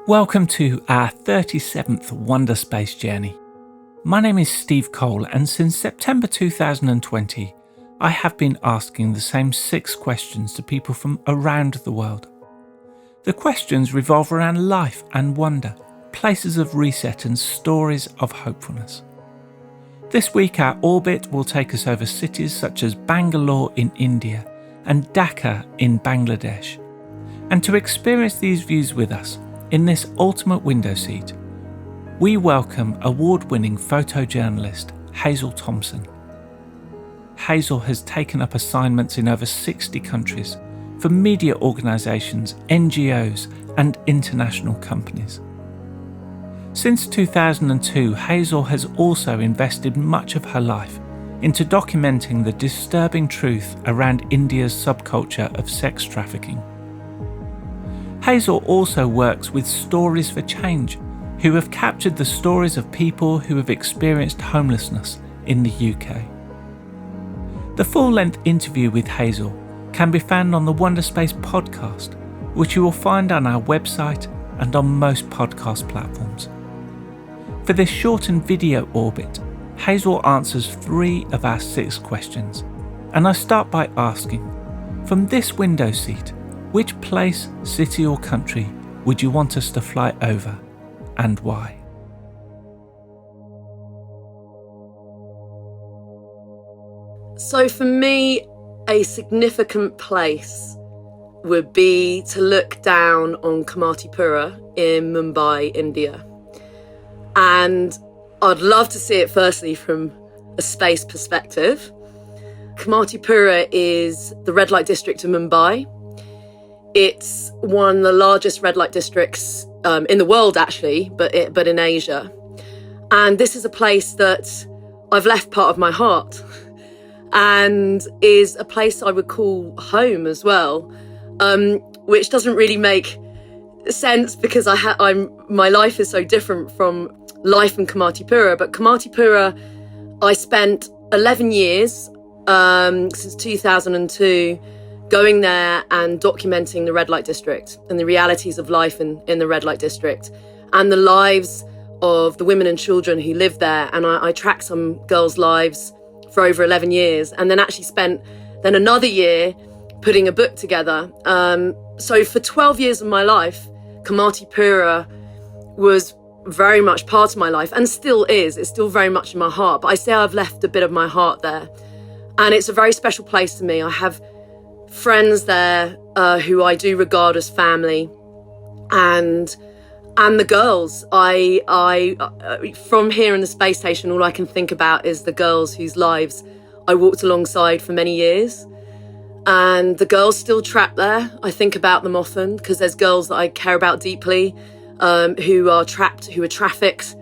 Welcome to our 37th Wonderspace journey. My name is Steve Cole, and since September 2020, I have been asking the same 6 questions to people from around the world. The questions revolve around life and wonder, places of reset and stories of hopefulness. This week our orbit will take us over cities such as Bangalore in India and Dhaka in Bangladesh. And to experience these views with us, in this ultimate window seat, we welcome award-winning photojournalist Hazel Thompson. Hazel has taken up assignments in over 60 countries for media organisations, NGOs and international companies. Since 2002, Hazel has also invested much of her life into documenting the disturbing truth around India's subculture of sex trafficking. Hazel also works with Stories for Change, who have captured the stories of people who have experienced homelessness in the UK. The full-length interview with Hazel can be found on the Wonderspace podcast, which you will find on our website and on most podcast platforms. For this shortened video orbit, Hazel answers 3 of our 6 questions, and I start by asking, from this window seat, which place, city or country would you want us to fly over, and why? So for me, a significant place would be to look down on Kamatipura in Mumbai, India. And I'd love to see it firstly from a space perspective. Kamatipura is the red light district of Mumbai. It's one of the largest red light districts in the world, actually, but in Asia. And this is a place that I've left part of my heart and is a place I would call home as well, which doesn't really make sense because my life is so different from life in Kamatipura. But Kamatipura, I spent 11 years since 2002 going there and documenting the red light district and the realities of life in the red light district and the lives of the women and children who live there. And I tracked some girls' lives for over 11 years and then actually spent then another year putting a book together. So for 12 years of my life, Kamatipura was very much part of my life and still is. It's still very much in my heart. But I say I've left a bit of my heart there. And it's a very special place to me. I have friends there who I do regard as family, and the girls. I from here in the space station, all I can think about is the girls whose lives I walked alongside for many years, and the girls still trapped there. I think about them often because there's girls that I care about deeply who are trapped, who are trafficked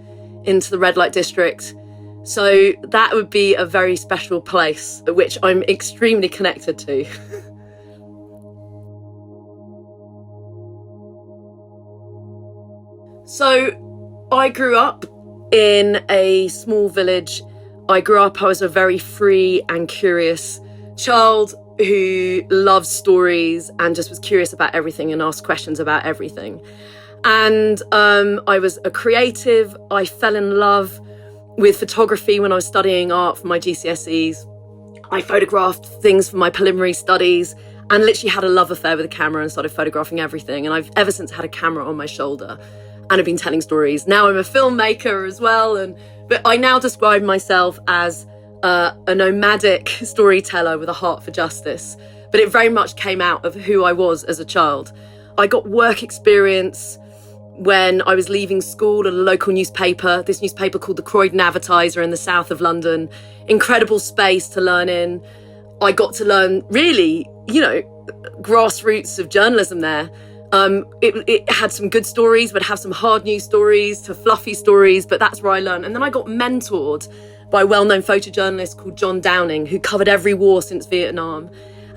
into the red light district. So that would be a very special place, which I'm extremely connected to. So I grew up in a small village. I was a very free and curious child who loved stories and just was curious about everything and asked questions about everything. And I was a creative. I fell in love with photography when I was studying art for my GCSEs. I photographed things for my preliminary studies and literally had a love affair with a camera and started photographing everything. And I've ever since had a camera on my shoulder and I've been telling stories. Now I'm a filmmaker as well. But I now describe myself as a nomadic storyteller with a heart for justice. But it very much came out of who I was as a child. I got work experience when I was leaving school at a local newspaper, this newspaper called the Croydon Advertiser in the south of London. Incredible space to learn in. I got to learn really, grassroots of journalism there. It had some good stories, but have some hard news stories to fluffy stories, but that's where I learned. And then I got mentored by a well-known photojournalist called John Downing, who covered every war since Vietnam.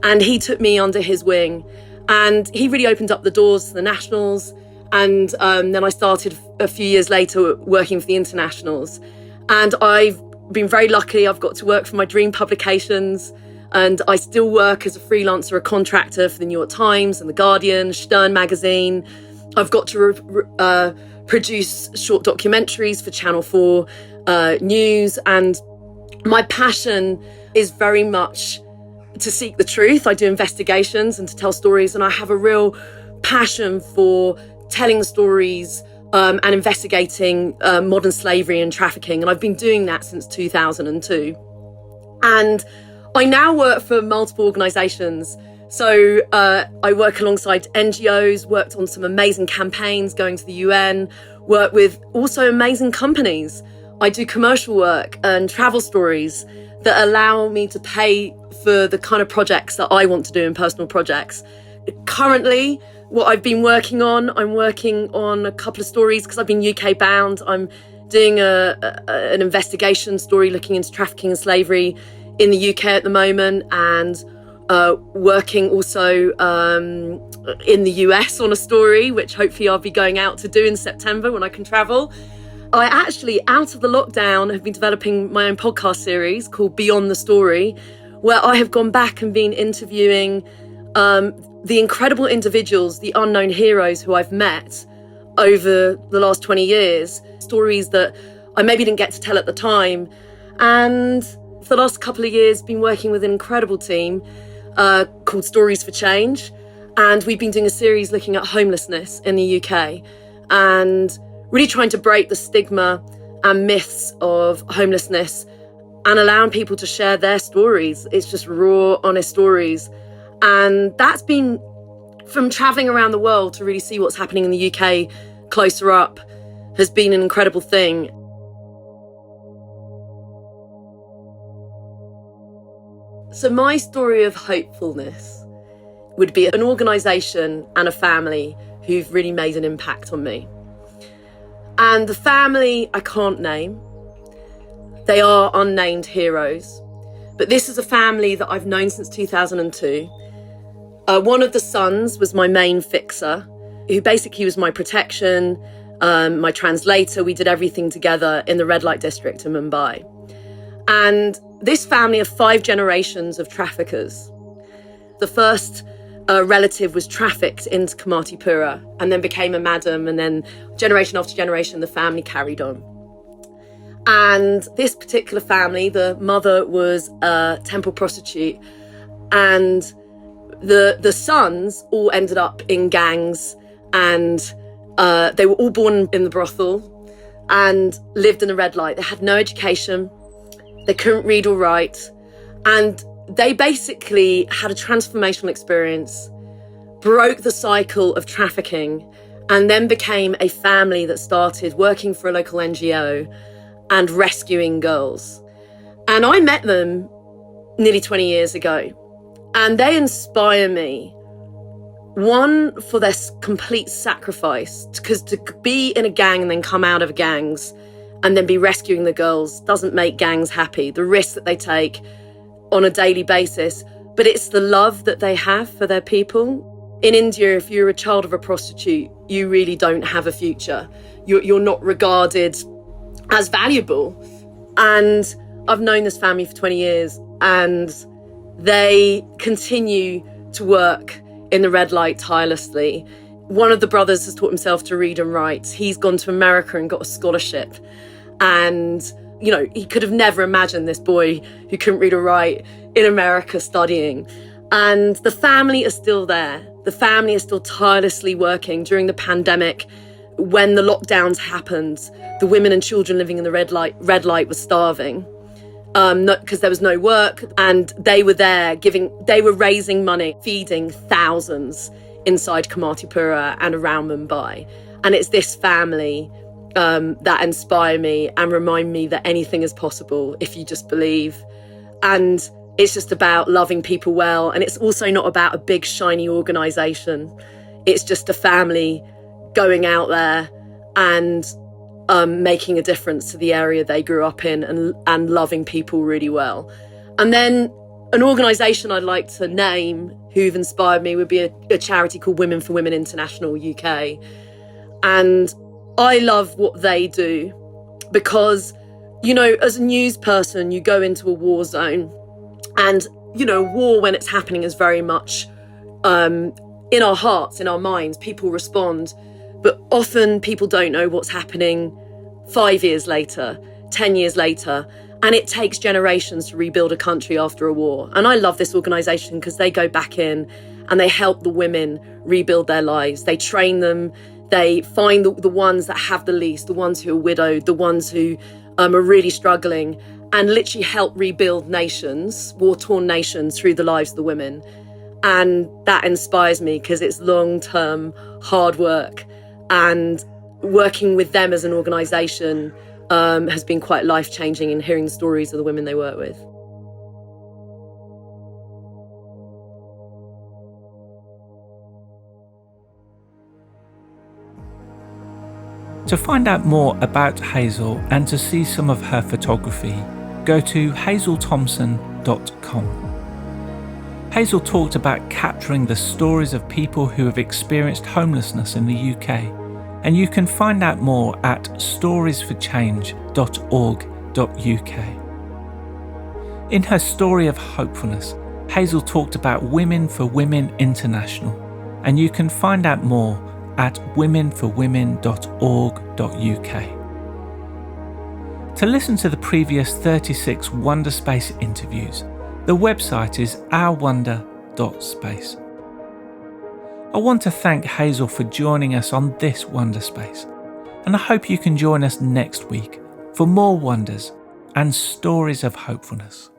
And he took me under his wing and he really opened up the doors to the nationals. And then I started a few years later working for the internationals. And I've been very lucky. I've got to work for my dream publications. And I still work as a freelancer, a contractor for the New York Times and The Guardian, Stern magazine, I've got to produce short documentaries for Channel 4 News. And my passion is very much to seek the truth. I do investigations and to tell stories, and I have a real passion for telling stories and investigating modern slavery and trafficking. And I've been doing that since 2002. And I now work for multiple organisations. So I work alongside NGOs, worked on some amazing campaigns going to the UN, work with also amazing companies. I do commercial work and travel stories that allow me to pay for the kind of projects that I want to do and personal projects. Currently, what I've been working on, I'm working on a couple of stories because I've been UK bound. I'm doing an investigation story looking into trafficking and slavery in the UK at the moment, and working also in the US on a story, which hopefully I'll be going out to do in September when I can travel. I actually, out of the lockdown, have been developing my own podcast series called Beyond the Story, where I have gone back and been interviewing the incredible individuals, the unknown heroes who I've met over the last 20 years, stories that I maybe didn't get to tell at the time. And for the last couple of years, been working with an incredible team called Stories for Change. And we've been doing a series looking at homelessness in the UK and really trying to break the stigma and myths of homelessness and allowing people to share their stories. It's just raw, honest stories. And that's been from traveling around the world to really see what's happening in the UK closer up has been an incredible thing. So my story of hopefulness would be an organisation and a family who've really made an impact on me. And the family I can't name. They are unnamed heroes. But this is a family that I've known since 2002. One of the sons was my main fixer, who basically was my protection, my translator. We did everything together in the red light district in Mumbai. And this family are 5 generations of traffickers. The first relative was trafficked into Kamatipura and then became a madam, and then generation after generation, the family carried on. And this particular family, the mother was a temple prostitute, and the sons all ended up in gangs, and they were all born in the brothel and lived in the red light. They had no education, they couldn't read or write, and they basically had a transformational experience, broke the cycle of trafficking, and then became a family that started working for a local NGO and rescuing girls. And I met them nearly 20 years ago, and they inspire me. One, for their complete sacrifice, because to be in a gang and then come out of gangs and then be rescuing the girls doesn't make gangs happy. The risks that they take on a daily basis, but it's the love that they have for their people. In India, if you're a child of a prostitute, you really don't have a future. You're not regarded as valuable. And I've known this family for 20 years, and they continue to work in the red light tirelessly. One of the brothers has taught himself to read and write. He's gone to America and got a scholarship. And, you know, he could have never imagined this boy who couldn't read or write in America studying. And the family is still there. The family is still tirelessly working during the pandemic. When the lockdowns happened, the women and children living in the red light were starving. Because there was no work, and they were there they were raising money, feeding thousands inside Kamatipura and around Mumbai. And it's this family that inspire me and remind me that anything is possible if you just believe. And it's just about loving people well. And it's also not about a big shiny organisation. It's just a family going out there and making a difference to the area they grew up in, and loving people really well. And then an organisation I'd like to name who've inspired me would be a charity called Women for Women International UK. And I love what they do because, you know, as a news person, you go into a war zone, and, you know, war when it's happening is very much in our hearts, in our minds. People respond. But often people don't know what's happening 5 years later, 10 years later, and it takes generations to rebuild a country after a war. And I love this organisation because they go back in and they help the women rebuild their lives. They train them, they find the ones that have the least, the ones who are widowed, the ones who are really struggling, and literally help rebuild nations, war-torn nations, through the lives of the women. And that inspires me because it's long-term hard work, and working with them as an organisation has been quite life-changing in hearing the stories of the women they work with. To find out more about Hazel and to see some of her photography, go to hazelthompson.com. Hazel talked about capturing the stories of people who have experienced homelessness in the UK, and you can find out more at storiesforchange.org.uk. In her story of hopefulness, Hazel talked about Women for Women International, and you can find out more at womenforwomen.org.uk. To listen to the previous 36 Wonderspace interviews, the website is ourwonder.space. I want to thank Hazel for joining us on this Wonderspace, and I hope you can join us next week for more wonders and stories of hopefulness.